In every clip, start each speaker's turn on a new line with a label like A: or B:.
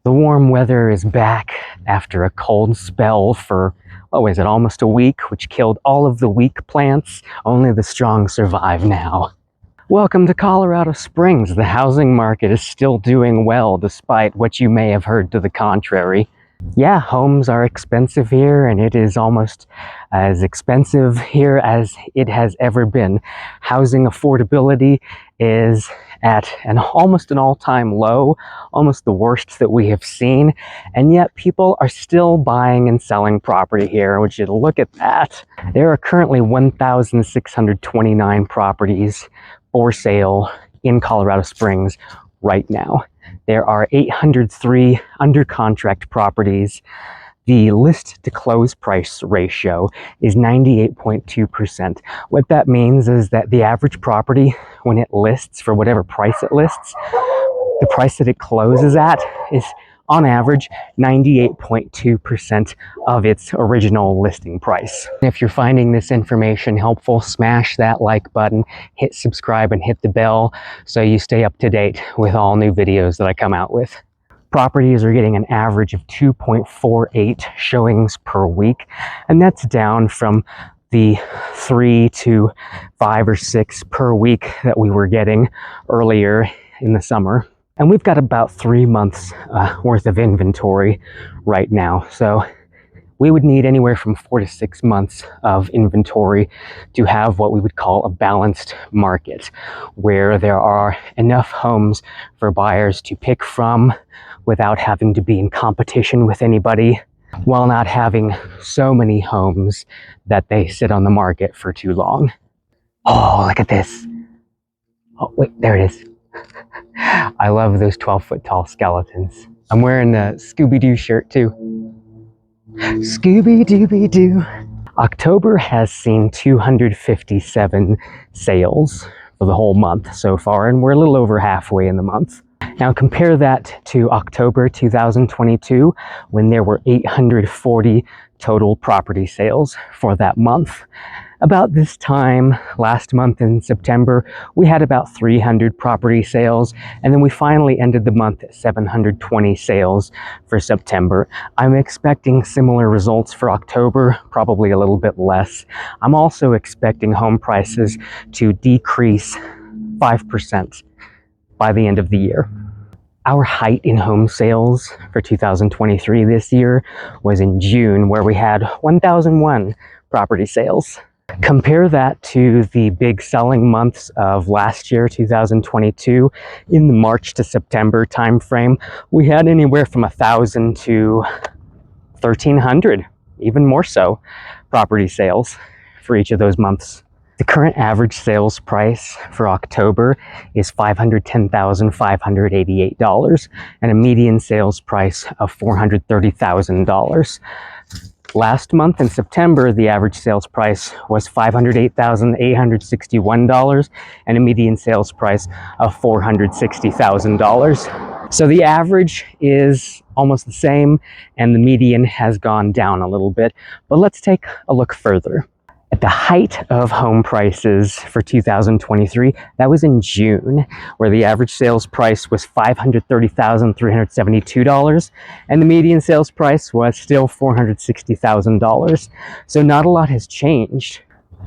A: The warm weather is back after a cold spell for, what was it, almost a week, which killed all of the weak plants. Only the strong survive now. Welcome to Colorado Springs. The housing market is still doing well despite what you may have heard to the contrary. Yeah, homes are expensive here, and it is almost as expensive here as it has ever been. Housing affordability is at almost an all-time low, almost the worst that we have seen, and yet people are still buying and selling property here. I want you to look at that. There are currently 1,629 properties for sale in Colorado Springs right now. There are 803 under contract properties. The list to close price ratio is 98.2%. What that means is that the average property, when it lists for whatever price it lists, the price that it closes at is on average 98.2% of its original listing price. If you're finding this information helpful, smash that like button, hit subscribe, and hit the bell so you stay up to date with all new videos that I come out with. Properties are getting an average of 2.48 showings per week, and that's down from the 3 to 5 or 6 per week that we were getting earlier in the summer. And we've got about 3 months worth of inventory right now. So we would need anywhere from 4 to 6 months of inventory to have what we would call a balanced market, where there are enough homes for buyers to pick from without having to be in competition with anybody, while not having so many homes that they sit on the market for too long. Oh, look at this. Oh, wait, there it is. I love those 12-foot tall skeletons. I'm wearing the Scooby-Doo shirt too. Scooby-Dooby-Doo. October has seen 257 sales for the whole month so far, and we're a little over halfway in the month. Now compare that to October 2022, when there were 840 total property sales for that month. About this time last month in September, we had about 300 property sales, and then we finally ended the month at 720 sales for September. I'm expecting similar results for October, probably a little bit less. I'm also expecting home prices to decrease 5% by the end of the year. Our height in home sales for 2023 this year was in June, where we had 1,001 property sales. Compare that to the big selling months of last year, 2022. In the March to September timeframe, we had anywhere from 1,000 to 1,300, even more so, property sales for each of those months. The current average sales price for October is $510,588 and a median sales price of $430,000. Last month in September, the average sales price was $508,861 and a median sales price of $460,000. So the average is almost the same and the median has gone down a little bit. But let's take a look further. At the height of home prices for 2023, that was in June, where the average sales price was $530,372, and the median sales price was still $460,000. So not a lot has changed.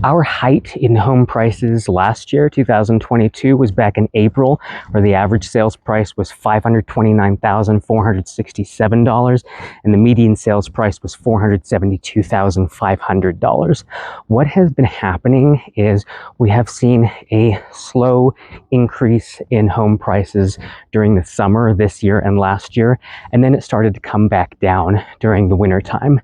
A: Our height in home prices last year, 2022, was back in April, where the average sales price was $529,467, and the median sales price was $472,500. What has been happening is we have seen a slow increase in home prices during the summer this year and last year, and then it started to come back down during the winter time.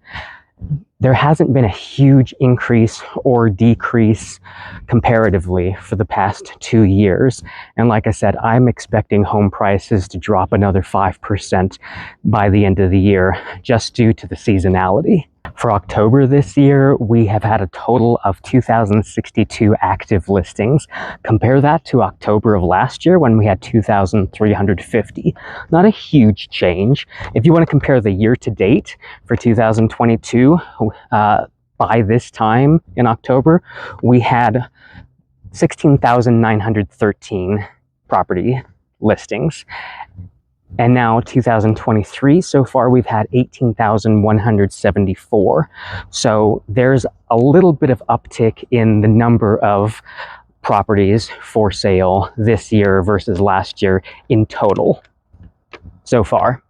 A: There hasn't been a huge increase or decrease comparatively for the past 2 years. And like I said, I'm expecting home prices to drop another 5% by the end of the year, just due to the seasonality. For October this year, we have had a total of 2,062 active listings. Compare that to October of last year when we had 2,350. Not a huge change. If you want to compare the year to date for 2022, by this time in October, we had 16,913 property listings. And now 2023, so far we've had 18,174. So there's a little bit of uptick in the number of properties for sale this year versus last year in total so far.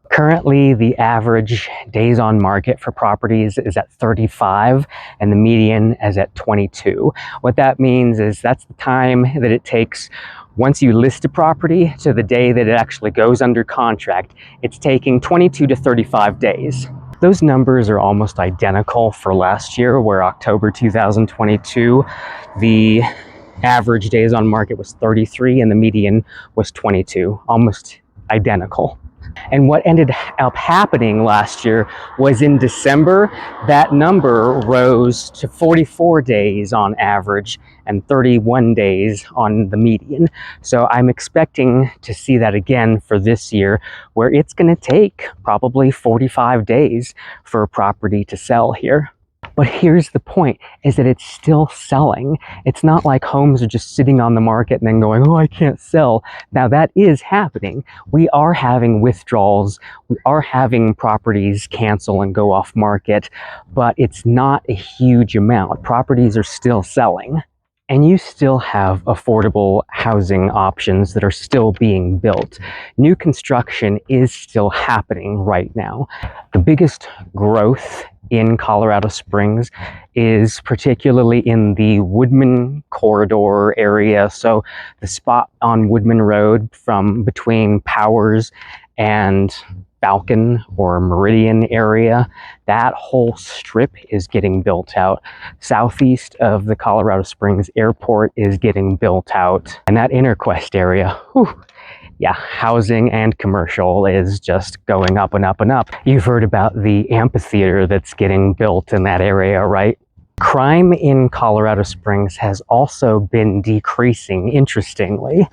A: Currently, the average days on market for properties is at 35 and the median is at 22. What that means is that's the time that it takes once you list a property to the day that it actually goes under contract. It's taking 22 to 35 days. Those numbers are almost identical for last year, where October 2022, the average days on market was 33 and the median was 22, almost identical. And what ended up happening last year was in December, that number rose to 44 days on average and 31 days on the median. So I'm expecting to see that again for this year, where it's going to take probably 45 days for a property to sell here. But here's the point, is that it's still selling. It's not like homes are just sitting on the market and then going, oh, I can't sell. Now that is happening. We are having withdrawals. We are having properties cancel and go off market, but it's not a huge amount. Properties are still selling. And you still have affordable housing options that are still being built. New construction is still happening right now. The biggest growth in Colorado Springs is particularly in the Woodman corridor area. So the spot on Woodman Road from between Powers and Falcon or Meridian area, that whole strip is getting built out. Southeast of the Colorado Springs airport is getting built out. And that Interquest area, whew, yeah, housing and commercial is just going up and up and up. You've heard about the amphitheater that's getting built in that area, right? Crime in Colorado Springs has also been decreasing, interestingly.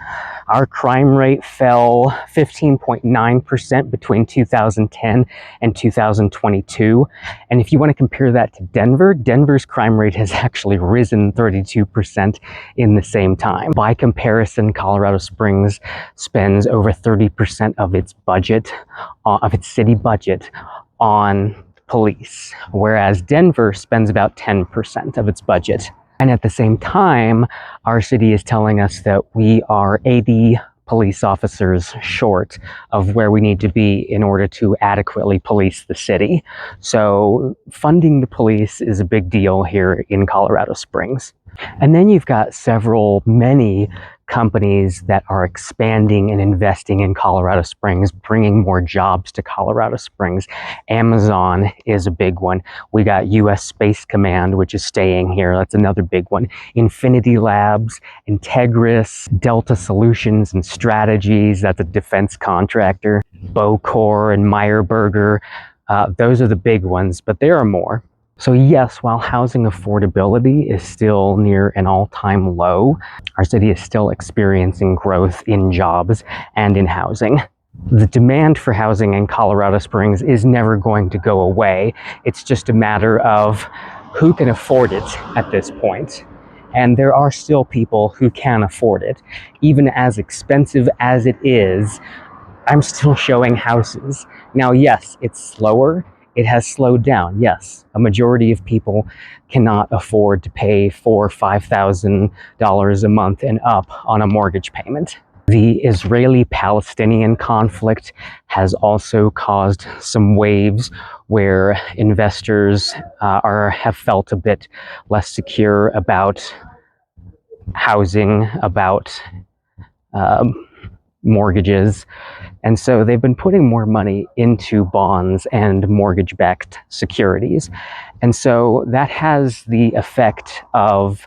A: Our crime rate fell 15.9% between 2010 and 2022. And if you want to compare that to Denver, Denver's crime rate has actually risen 32% in the same time. By comparison, Colorado Springs spends over 30% of its budget, of its city budget, on police, whereas Denver spends about 10% of its budget. And at the same time, our city is telling us that we are 80 police officers short of where we need to be in order to adequately police the city. So funding the police is a big deal here in Colorado Springs. And then you've got many companies that are expanding and investing in Colorado Springs, bringing more jobs to Colorado Springs. Amazon is a big one. We got US Space Command, which is staying here. That's another big one. Infinity Labs, Integris, Delta Solutions and Strategies, that's a defense contractor. Bocor and Meyerberger, those are the big ones, but there are more. So yes, while housing affordability is still near an all-time low, our city is still experiencing growth in jobs and in housing. The demand for housing in Colorado Springs is never going to go away. It's just a matter of who can afford it at this point. And there are still people who can afford it. Even as expensive as it is, I'm still showing houses. Now, yes, it's slower. It has slowed down, yes. A majority of people cannot afford to pay $4,000 or $5,000 a month and up on a mortgage payment. The Israeli-Palestinian conflict has also caused some waves where investors have felt a bit less secure about housing, about mortgages. And so they've been putting more money into bonds and mortgage-backed securities. And so that has the effect of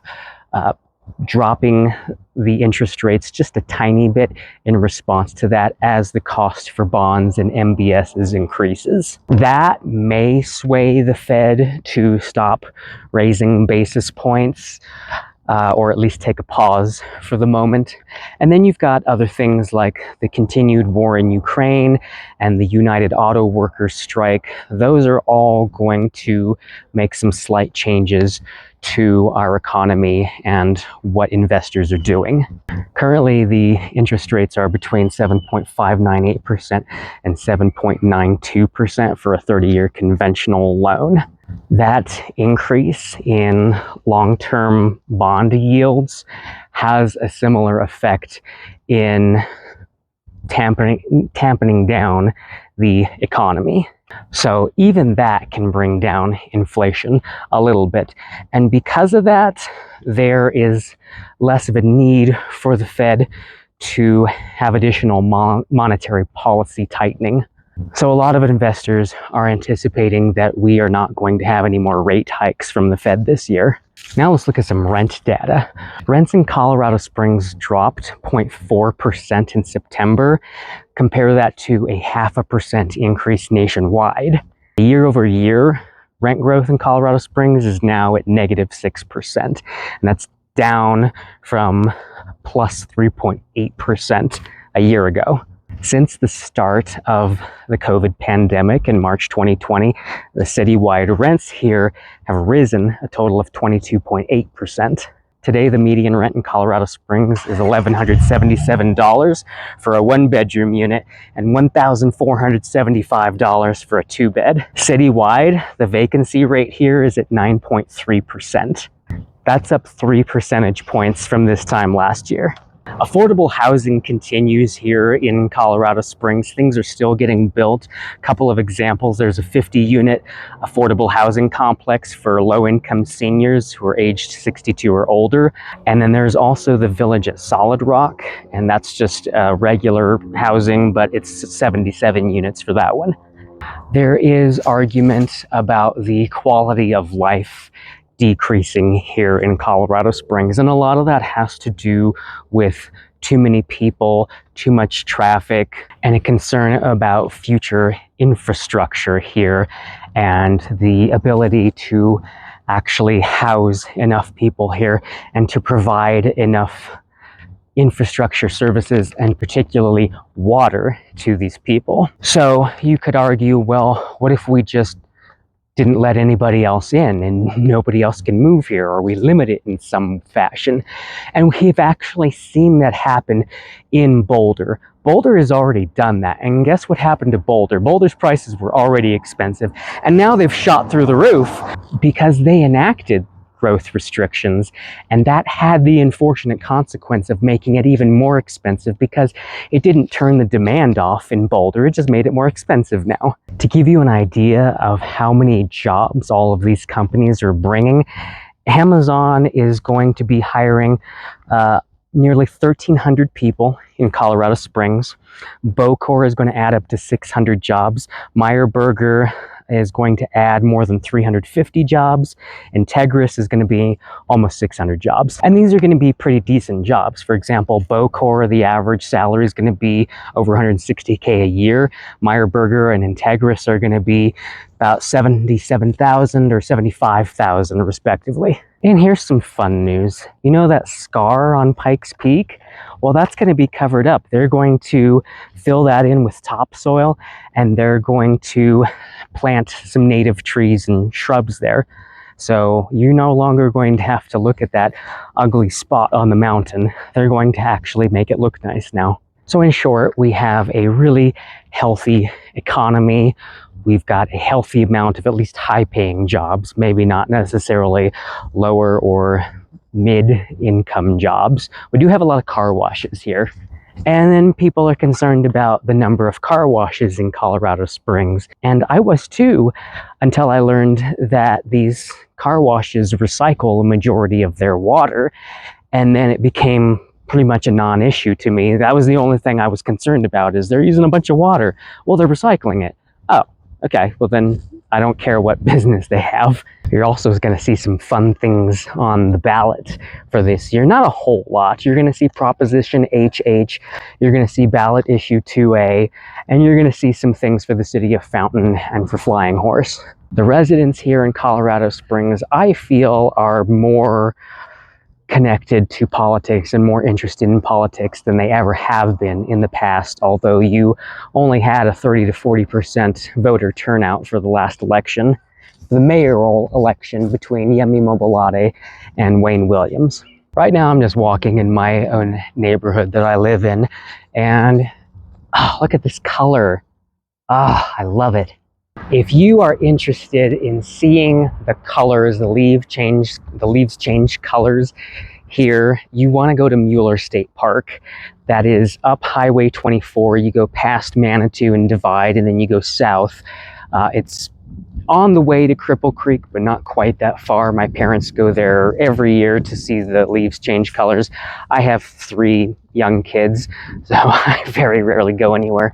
A: dropping the interest rates just a tiny bit in response to that as the cost for bonds and MBSs increases. That may sway the Fed to stop raising basis points. or at least take a pause for the moment. And then you've got other things like the continued war in Ukraine and the United Auto Workers strike. Those are all going to make some slight changes to our economy and what investors are doing. Currently, the interest rates are between 7.598% and 7.92% for a 30-year conventional loan. That increase in long-term bond yields has a similar effect in dampening down the economy. So even that can bring down inflation a little bit. And because of that, there is less of a need for the Fed to have additional monetary policy tightening. So a lot of investors are anticipating that we are not going to have any more rate hikes from the Fed this year. Now let's look at some rent data. Rents in Colorado Springs dropped 0.4% in September. Compare that to a 0.5% increase nationwide. Year over year, rent growth in Colorado Springs is now at -6%. And that's down from plus 3.8% a year ago. Since the start of the COVID pandemic in March 2020, the citywide rents here have risen a total of 22.8%. Today, the median rent in Colorado Springs is $1,177 for a one-bedroom unit and $1,475 for a two-bed. Citywide, the vacancy rate here is at 9.3%. That's up 3 percentage points from this time last year. Affordable housing continues here in Colorado Springs. Things are still getting built. A couple of examples: there's a 50-unit affordable housing complex for low-income seniors who are aged 62 or older. And then there's also the Village at Solid Rock, and that's just regular housing, but it's 77 units for that one. There is argument about the quality of life decreasing here in Colorado Springs, and a lot of that has to do with too many people, too much traffic, and a concern about future infrastructure here and the ability to actually house enough people here and to provide enough infrastructure services and particularly water to these people. So you could argue, well, what if we just didn't let anybody else in and nobody else can move here, or we limit it in some fashion? And we've actually seen that happen in Boulder. Boulder has already done that, and guess what happened to Boulder? Boulder's prices were already expensive, and now they've shot through the roof because they enacted growth restrictions, and that had the unfortunate consequence of making it even more expensive because it didn't turn the demand off in Boulder, it just made it more expensive now. To give you an idea of how many jobs all of these companies are bringing, Amazon is going to be hiring nearly 1,300 people in Colorado Springs. Bocor is going to add up to 600 jobs. Meyer Burger is going to add more than 350 jobs. Integris is going to be almost 600 jobs. And these are going to be pretty decent jobs. For example, Bocor, the average salary is going to be over $160K a year. Meyer Burger and Integris are going to be about $77,000 or $75,000 respectively. And here's some fun news. You know that scar on Pikes Peak? Well, that's going to be covered up. They're going to fill that in with topsoil, and they're going to plant some native trees and shrubs there. So you're no longer going to have to look at that ugly spot on the mountain. They're going to actually make it look nice now. So in short, we have a really healthy economy. We've got a healthy amount of at least high-paying jobs, maybe not necessarily lower or mid-income jobs. We do have a lot of car washes here. And then people are concerned about the number of car washes in Colorado Springs. And I was too, until I learned that these car washes recycle a majority of their water. And then it became pretty much a non-issue to me. That was the only thing I was concerned about, is they're using a bunch of water. Well, they're recycling it. Oh, okay, well then I don't care what business they have. You're also going to see some fun things on the ballot for this year. Not a whole lot. You're going to see Proposition HH, you're going to see ballot issue 2A, and you're going to see some things for the city of Fountain and for Flying Horse. The residents here in Colorado Springs, I feel, are more connected to politics and more interested in politics than they ever have been in the past, although you only had a 30 to 40% voter turnout for the last election, the mayoral election between Yemi Mobolade and Wayne Williams. Right now I'm just walking in my own neighborhood that I live in, and look at this color. I love it. If you are interested in seeing the colors, the leaves change colors here, you want to go to Mueller State Park. That is up Highway 24. You go past Manitou and Divide, and then you go south. It's on the way to Cripple Creek, but not quite that far. My parents go there every year to see the leaves change colors. I have 3 young kids, so I very rarely go anywhere.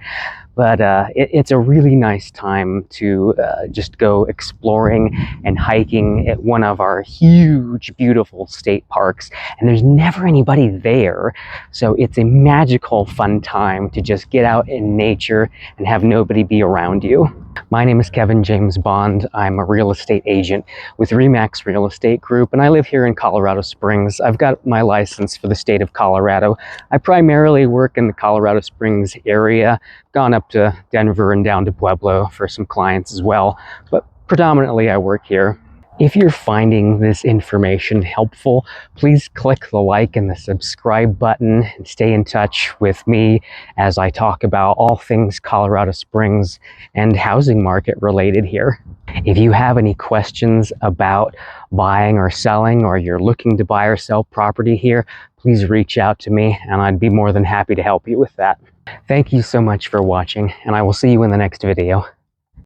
A: But it's a really nice time to just go exploring and hiking at one of our huge, beautiful state parks. And there's never anybody there. So it's a magical, fun time to just get out in nature and have nobody be around you. My name is Kevin James Bond. I'm a real estate agent with RE/MAX Real Estate Group, and I live here in Colorado Springs. I've got my license for the state of Colorado. I primarily work in the Colorado Springs area, gone up to Denver and down to Pueblo for some clients as well, but predominantly I work here. If you're finding this information helpful, please click the like and the subscribe button and stay in touch with me as I talk about all things Colorado Springs and housing market related here. If you have any questions about buying or selling, or you're looking to buy or sell property here, please reach out to me and I'd be more than happy to help you with that. Thank you so much for watching, and I will see you in the next video.